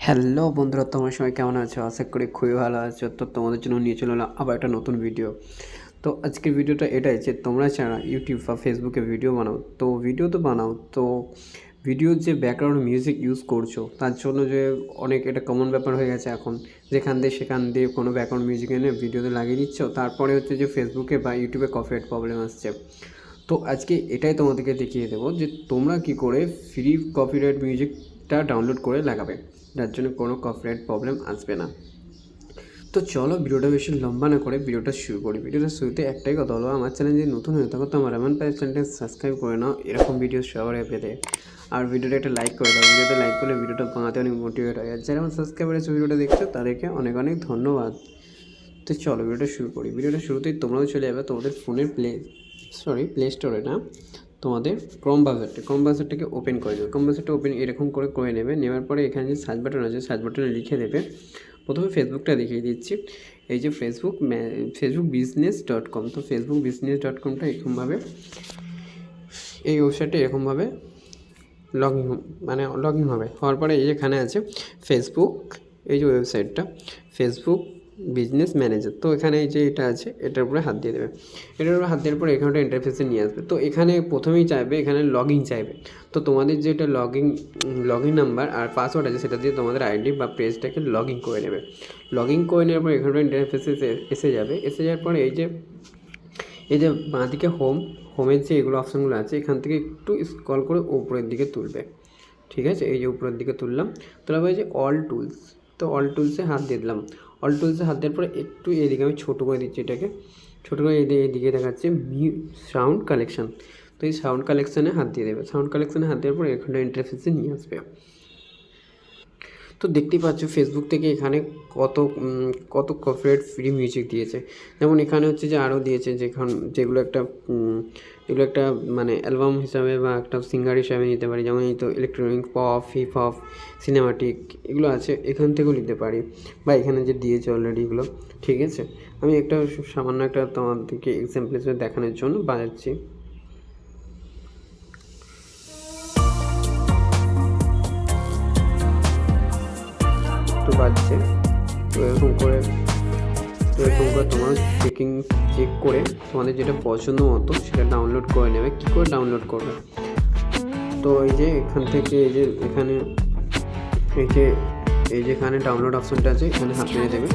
Hello বন্ধুরা, তোমরা সবাই কেমন আছো? আশা করি খুবই ভালো আছো। তো তোমাদের জন্য নিয়ে চলে এলাম আবার একটা নতুন ভিডিও। তো আজকের ভিডিওটা এটাই যে তোমরা যারা ইউটিউব বা ফেসবুকে ভিডিও বানাও, তো ভিডিও তো বানাও, তো ভিডিওর যে ব্যাকগ্রাউন্ড মিউজিক ইউজ করছো তার জন্য যে অনেক এটা কমন ব্যাপার হয়ে গেছে এখন, যেখান দিয়ে সেখান দিয়ে কোনো ব্যাকগ্রাউন্ড মিউজিক এনে ভিডিওতে লাগিয়ে দিচ্ছ, তারপরে হচ্ছে যে ফেসবুকে বা ইউটিউবে কপিরাইট প্রবলেম আসছে। তো আজকে এটাই তোমাদেরকে দেখিয়ে দেবো যে তোমরা কি করে ফ্রি কপিরাইট মিউজিকটা ডাউনলোড করে লাগাবে, যার জন্য কোনো কপিরাইট প্রবলেম আসবে না। তো চলো ভিডিওটা বেশি লম্বা না করে ভিডিওটা শুরু করি। ভিডিওটা শুরুতে একটাই কথা হলো, আমার চ্যানেল যদি নতুন হয়ে থাকো তো আমার এমন পাই চ্যানেলটা সাবস্ক্রাইব করে নাও এরকম ভিডিও সবার পেতে। আর ভিডিওটা একটা লাইক করে দাও, ভিডিওতে লাইক করলে ভিডিওটা বানাতে অনেক মোটিভেট হয়। আর যারা আমার সাবস্ক্রাইবার আছে ভিডিওটা দেখছো তাদেরকে অনেক অনেক ধন্যবাদ। তো চলো ভিডিওটা শুরু করি। ভিডিওটা শুরুতেই তোমরাও চলে যাবে তোমাদের ফোনের প্লে স্টোরে না, তোমাদের ক্রোম ব্রাউজারটাকে ওপেন করে দেবে। ক্রোম ব্রাউজারটা ওপেন এরকম করে নেবে। নেওয়ার পরে এখানে যে সার্চ বাটন আছে, সার্চ বাটনে লিখে দেবে, প্রথমে ফেসবুকটা দেখিয়ে দিচ্ছি, এই যে facebook business.com। তো facebook business.comটা এরকমভাবে, এই ওয়েবসাইটটা এরকমভাবে লগ ইন হবে। হওয়ার পরে এই যেখানে আছে ফেসবুক, এই যে ওয়েবসাইটটা ফেসবুক বিজনেস ম্যানেজার, তো এখানে এই যে এটা আছে এটার উপরে হাত দিয়ে দেবে। এটার উপরে হাত দেওয়ার পরে এখানে ইন্টারফেসে নিয়ে আসবে। তো এখানে প্রথমেই চাইবে, এখানে লগ ইন চাইবে। তো তোমাদের যেটা লগ ইন নাম্বার আর পাসওয়ার্ড আছে সেটা দিয়ে তোমাদের আইডি বা পেজটাকে লগ ইন করে নেবে। লগ ইন করে নেওয়ার পরে এখানে ইন্টারফেসে এসে যাবে। এসে যাওয়ার পরে এই যে বাঁদিকে হোমের যে এগুলো অপশানগুলো আছে, এখান থেকে একটু স্ক্রল করে উপরের দিকে তুলবে। ঠিক আছে, এই যে উপরের দিকে তুললাম, তোলা হয় যে অল টুলস। তো অল টুলসে হাত দিয়ে দিলাম। অল টুলসে হাত দেওয়ার পরে একটু এইদিকে আমি ছোটো করে দিচ্ছি, এটাকে ছোটো করে এইদিকে দেখাচ্ছে সাউন্ড কালেকশান। তো এই সাউন্ড কালেকশানে হাত দিয়ে দেবে। সাউন্ড কালেকশানে হাত দেওয়ার পরে এখানে ইন্টারফেসে নিয়ে আসবে। তো দেখতেই পাচ্ছ ফেসবুক থেকে এখানে কত কত কপিরাইট ফ্রি মিউজিক দিয়েছে। যেমন এখানে হচ্ছে যে আরও দিয়েছে যেগুলো একটা মানে অ্যালবাম হিসাবে বা একটা সিঙ্গার হিসাবে নিতে পারি। যেমন এই তো electronic, pop, hip hop, cinematic এগুলো আছে, এখান থেকেও নিতে পারি, বা এখানে যে দিয়েছে অলরেডি এগুলো। ঠিক আছে, আমি একটা সামান্য একটা তোমাদেরকে এক্সাম্পল হিসেবে দেখানোর জন্য বাজাচ্ছি। তো বাজছে, তো এরকম করে তোমার চেক করে তোমাদের যেটা পছন্দ মতো সেটা ডাউনলোড করে নেবে। কী করে ডাউনলোড করবে, তো এই যে এখান থেকে যেখানে ডাউনলোড অপশনটা আছে এখানে হাত মেরে দেবে,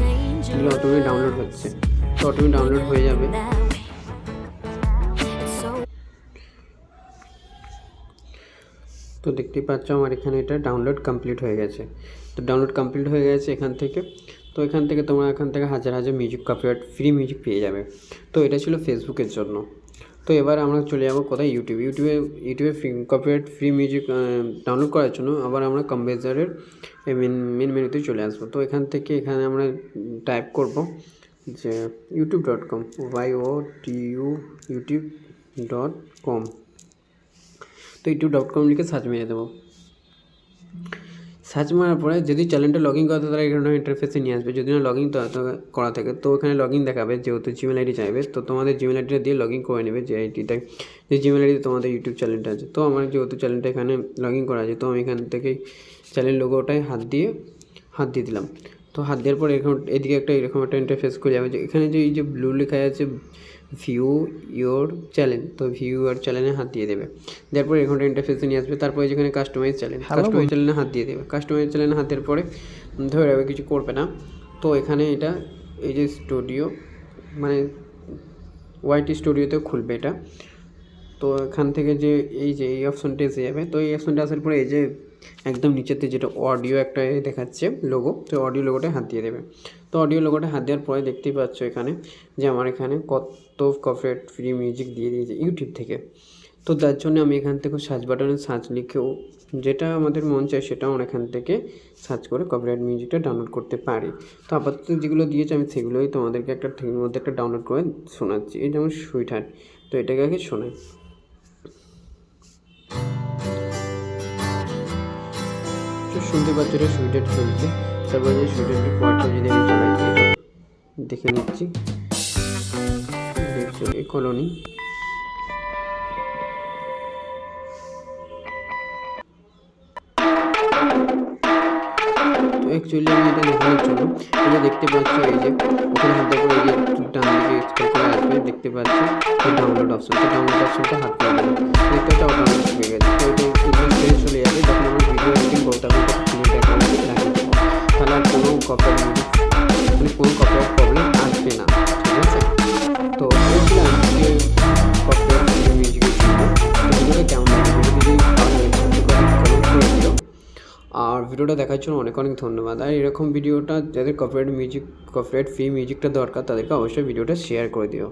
এগুলো অটোমেটিক ডাউনলোড হচ্ছে। তো অটোমেটিক ডাউনলোড হয়ে যাবে। তো দেখতেই পাচ্ছ আমার এখানে এটা ডাউনলোড কমপ্লিট হয়ে গেছে। তো ডাউনলোড কমপ্লিট হয়ে গেছে এখান থেকে। তো এখান থেকে তোমরা হাজার হাজার মিউজিক কপিরাইট ফ্রি মিউজিক পেয়ে যাবে। তো এটা ছিল ফেসবুকের জন্য। তো এবার আমরা চলে যাবো কোথায়, ইউটিউবে কপিরাইট ফ্রি মিউজিক ডাউনলোড করার জন্য আবার আমরা কম্পোজারের মেন মেনুতে চলে আসবো। তো এখানে আমরা টাইপ করব যে youtube.com, youtube.com। তো youtube.com লিখে সার্চ মেরে দেবো। সার্চ মারার পরে যদি চ্যানেলটা লগ ইন করা থাকে তারা এখানে ইন্টারফেসে নিয়ে আসবে। যদি না লগ ইন করা থাকে তো এখানে লগ ইন দেখাবে, যেহেতু জিমেল আইডি চাইবে। তো তোমাদের জিমেল আইডিটা দিয়ে লগ ইন করে নেবে, যে আইডিটা, যে জিমেল আইডি তোমাদের ইউটিউব চ্যানেলটা আছে। তো আমার যেহেতু চ্যানেলটা এখানে লগ ইন করা আছে, তো আমি এখান থেকে চ্যানেল লোগোটায় হাত দিয়ে দিলাম। তো হাত দেওয়ার পরে এদিকে এরকম একটা ইন্টারফেস খুলে যাবে, যে এখানে যে এই যে ব্লু লেখা আছে ভিউ ইয়োর চ্যানেল, তো ভিউ ইয়োর চ্যানেলে হাত দিয়ে দেবে। দেওয়ার পরে এখানটা ইন্টারফেসে নিয়ে আসবে। তারপরে যেখানে কাস্টমাইজ চ্যানেলে হাত দিয়ে দেবে। কাস্টমাইজ চ্যানেলে হাত দেওয়ার পরে ধরে রাখবে, কিছু করবে না। তো এখানে এই যে স্টুডিও মানে ওয়াইটি স্টুডিওতে খুলবে এটা। তো এখান থেকে এই অপশনটা এসে যাবে। তো এই অপশনটা আসার পরে এই যে একদম নিচেতে যেটা অডিও একটা দেখাচ্ছে লোগো, তো অডিও লোগোটা হাত দিয়ে দেবে। তো অডিও লোগোটা হাত দেওয়ার পরে দেখতেই পাচ্ছ এখানে যে আমার এখানে কত কপিরাইট ফ্রি মিউজিক দিয়ে দিয়েছে ইউটিউব থেকে। তো তার জন্য আমি এখান থেকে সার্চ বাটনে সার্চ লিখেও যেটা আমাদের মন চায় সেটা আমরা এখান থেকে সার্চ করে কপিরাইট মিউজিকটা ডাউনলোড করতে পারি। তো আপাতত যেগুলো দিয়েছে আমি সেগুলোই তোমাদেরকে একটা মধ্যে একটা ডাউনলোড করে শোনাচ্ছি। এই যেমন সুইট হার্ট, তো এটাকে আগে শোনাই। শুনতে পাচ্ছ এটা সুইটেড চলছে। তারপরে যে সুইটেডের পরটা যদি আমি চালাই দেখে নিচ্ছি, দেখছো এই কলোনি। তো অ্যাকচুয়ালি আমি এটা দেখানোর জন্য এই যে দেখতে পাচ্ছ, এই যে ওখানে হাত দেখো, এই যে ডান দিকে স্ক্রল করে আসবে, দেখতে পাচ্ছ এই ডাউনলোড অপশন, তো ডাউনলোড অপশনটা হাত করে দেবো, দেখতে পাচ্ছ অটোমেটিক হয়ে গেছে। তো এটা স্ক্রিনে চলে যাবে, যখন আমার ভিডিও এডিটিং করতে হবে এটা লাগিয়ে দেবো, তাহলে আর কোনো কপিরাইট মানে কোনো কপিরাইট প্রবলেম আসবে না, ঠিক আছে। তো বলছিলাম যে কপিরাইট মিউজিকের জন্য ভিডিওটা কেমন লাগে, যদি ভালো লাগে কমেন্ট করে দিও। আর ভিডিওটা দেখার জন্য অনেক অনেক ধন্যবাদ। আর এরকম ভিডিওটা যাদের কপিরাইট ফ্রি মিউজিকটা দরকার তাদেরকে অবশ্যই ভিডিওটা শেয়ার করে দিও।